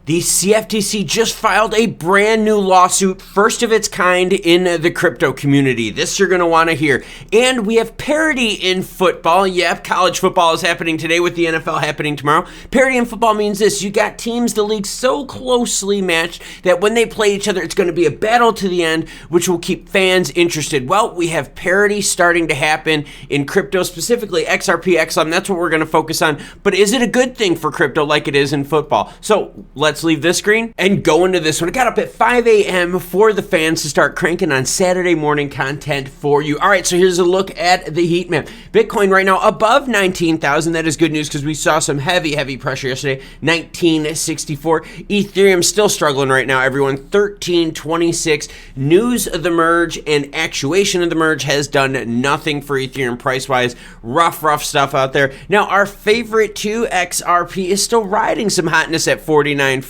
The CFTC just filed a brand new lawsuit, first of its kind in the crypto community. This you're going to want to hear. And we have parity in football. Yep, college football is happening today with the NFL happening tomorrow. Parity in football means this. You got teams, the league so closely matched that when they play each other, it's going to be a battle to the end, which will keep fans interested. Well, we have parity starting to happen in crypto, specifically XRP, XLM. That's what we're going to focus on. But is it a good thing for crypto like it is in football? So let's leave this screen and go into this one. I got up at 5 a.m. for the fans to start cranking on Saturday morning content for you. All right, so here's a look at the heat map. Bitcoin right now above 19,000. That is good news because we saw some heavy pressure yesterday. 1964. Ethereum still struggling right now, everyone. 1326. News of the merge and actuation of the merge has done nothing for Ethereum price-wise. Rough stuff out there. Now, our favorite 2 XRP is still riding some hotness at 49.4,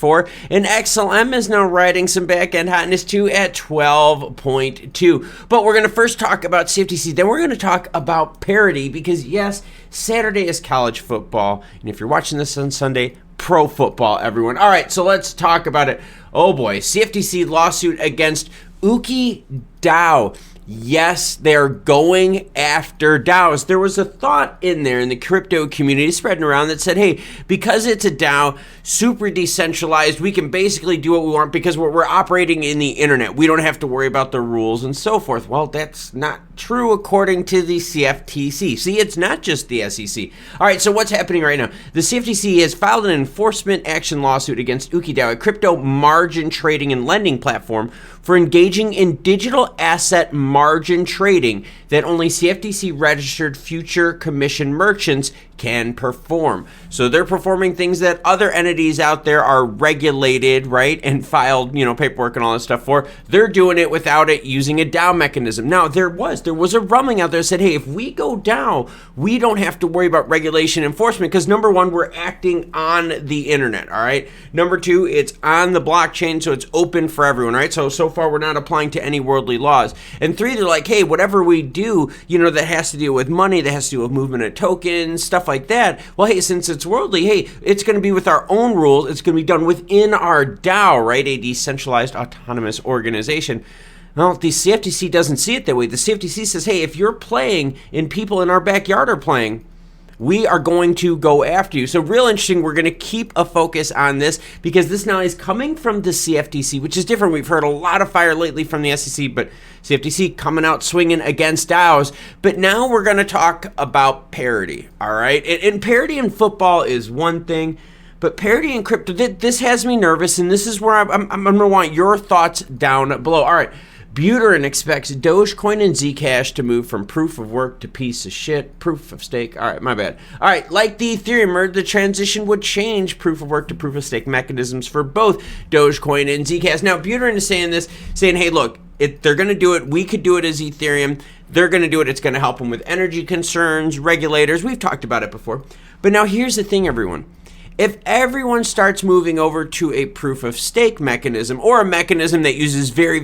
and XLM is now riding some back-end hotness too at 12.2. But we're going to first talk about CFTC, then we're going to talk about parity because, yes, Saturday is college football, and if you're watching this on Sunday, pro football, everyone. All right, so let's talk about it. Oh boy, CFTC lawsuit against UkiDAO. Yes, they're going after DAOs. There was a thought in there in the crypto community spreading around that said, hey, because it's a DAO, super decentralized, we can basically do what we want because we're operating in the internet. We don't have to worry about the rules and so forth. Well, that's not true according to the CFTC. See, it's not just the SEC. All right, so what's happening right now? The CFTC has filed an enforcement action lawsuit against UkiDAO, a crypto margin trading and lending platform, for engaging in digital asset margin trading that only CFTC registered future commission merchants can perform. So they're performing things that other entities out there are regulated, right, and filed, paperwork and all that stuff for. They're doing it without it using a DAO mechanism. Now, there was a rumbling out there that said, hey, if we go DAO, we don't have to worry about regulation enforcement because number one, we're acting on the internet, all right? Number two, it's on the blockchain, so it's open for everyone, right? So far, we're not applying to any worldly laws. And three, they're like, hey, whatever we do, that has to deal with money, that has to do with movement of tokens, stuff like that. Well, hey, since it's worldly, hey, it's going to be with our own rules. It's going to be done within our DAO, right? A decentralized autonomous organization. Well, the CFTC doesn't see it that way. The CFTC says, hey, if you're playing and people in our backyard are playing, we are going to go after you. So real interesting, we're going to keep a focus on this because this now is coming from the CFTC, which is different. We've heard a lot of fire lately from the SEC, but CFTC coming out swinging against DAOs. But now we're going to talk about parity, all right? And parity in football is one thing, but parity in crypto, this has me nervous, and this is where I'm going to want your thoughts down below. All right. Buterin expects Dogecoin and Zcash to move from proof of work to piece of shit, proof of stake. All right, my bad. All right, like the Ethereum merge, the transition would change proof of work to proof of stake mechanisms for both Dogecoin and Zcash. Now, Buterin is saying this, saying, hey, look, they're going to do it. We could do it as Ethereum. They're going to do it. It's going to help them with energy concerns, regulators. We've talked about it before. But now here's the thing, everyone. If everyone starts moving over to a proof of stake mechanism or a mechanism that uses very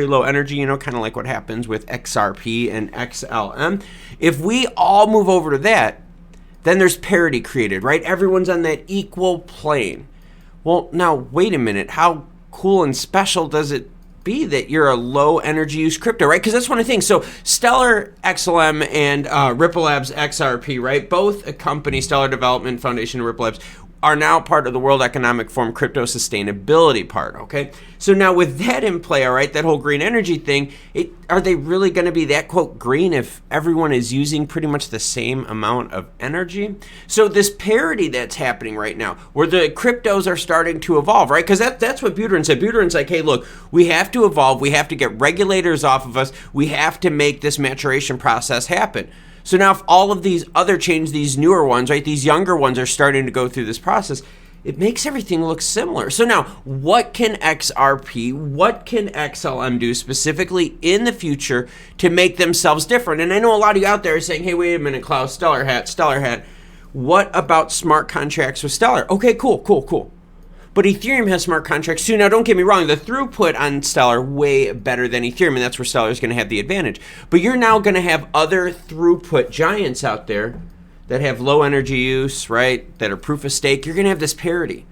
low energy, kind of like what happens with XRP and XLM, if we all move over to that, then there's parity created, right? Everyone's on that equal plane. Well, now, wait a minute. How cool and special does it be that you're a low energy use crypto, right? Because that's one of the things. So Stellar XLM and Ripple Labs XRP, right? Both a company, Stellar Development Foundation and Ripple Labs, are now part of the World Economic Forum crypto sustainability part, okay? So now with that in play, all right, that whole green energy thing, are they really going to be that, quote, green if everyone is using pretty much the same amount of energy? So this parity that's happening right now, where the cryptos are starting to evolve, right? Because that's what Buterin said. Buterin's like, hey, look, we have to evolve. We have to get regulators off of us. We have to make this maturation process happen. So now if all of these other chains, these newer ones, right, these younger ones are starting to go through this process, it makes everything look similar. So now what can XRP, what can XLM do specifically in the future to make themselves different? And I know a lot of you out there are saying, hey, wait a minute, Klaus, Stellar hat. What about smart contracts with Stellar? Okay, cool. But Ethereum has smart contracts too. Now, don't get me wrong. The throughput on Stellar way better than Ethereum, and that's where Stellar is going to have the advantage. But you're now going to have other throughput giants out there that have low energy use, right, that are proof of stake. You're going to have this parity.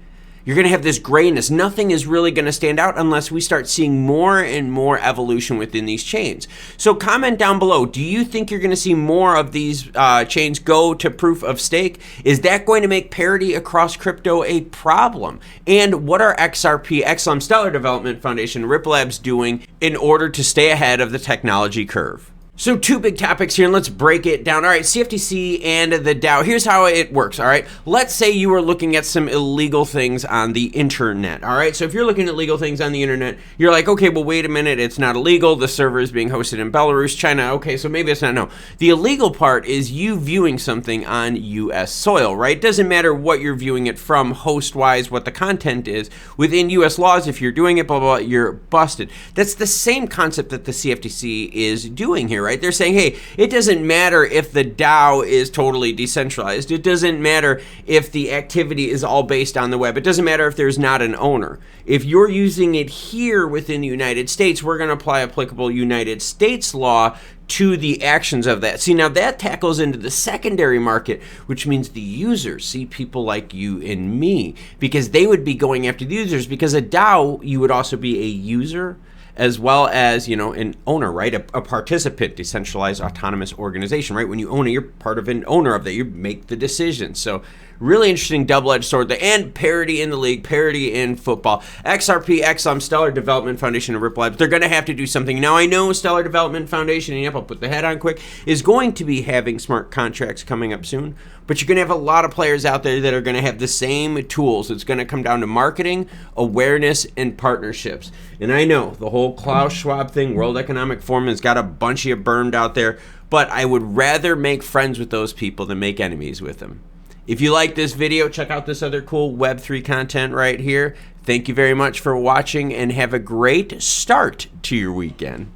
you're going to have this grayness. Nothing is really going to stand out unless we start seeing more and more evolution within these chains. So comment down below, do you think you're going to see more of these chains go to proof of stake? Is that going to make parity across crypto a problem? And what are XRP, Xlm Stellar Development Foundation, and Ripple Labs doing in order to stay ahead of the technology curve? So two big topics here, and let's break it down. All right, CFTC and the DAO. Here's how it works, all right? Let's say you were looking at some illegal things on the internet, all right? So if you're looking at illegal things on the internet, you're like, okay, well, wait a minute, it's not illegal. The server is being hosted in Belarus, China. Okay, so maybe it's not. No. The illegal part is you viewing something on U.S. soil, right? Doesn't matter what you're viewing it from, host-wise, what the content is. Within U.S. laws, if you're doing it, blah, blah, blah, you're busted. That's the same concept that the CFTC is doing here, right? They're saying, hey, it doesn't matter if the DAO is totally decentralized. It doesn't matter if the activity is all based on the web. It doesn't matter if there's not an owner. If you're using it here within the United States, we're going to apply applicable United States law to the actions of that. See, now that tackles into the secondary market, which means the users, see, people like you and me, because they would be going after the users, because a DAO, you would also be a user as well as, you know, an owner, right? A participant, decentralized autonomous organization, right? When you own it, you're part of an owner of that. You make the decisions. So really interesting double-edged sword there. And parity in the league, parity in football. XRP, Xlm, Stellar Development Foundation, and Ripple Labs, they're going to have to do something. Now, I know Stellar Development Foundation, and yep, I'll put the head on quick, is going to be having smart contracts coming up soon. But you're going to have a lot of players out there that are going to have the same tools. It's going to come down to marketing, awareness, and partnerships. And I know the whole Klaus Schwab thing, World Economic Forum, has got a bunch of you burned out there. But I would rather make friends with those people than make enemies with them. If you like this video, check out this other cool Web3 content right here. Thank you very much for watching, and have a great start to your weekend.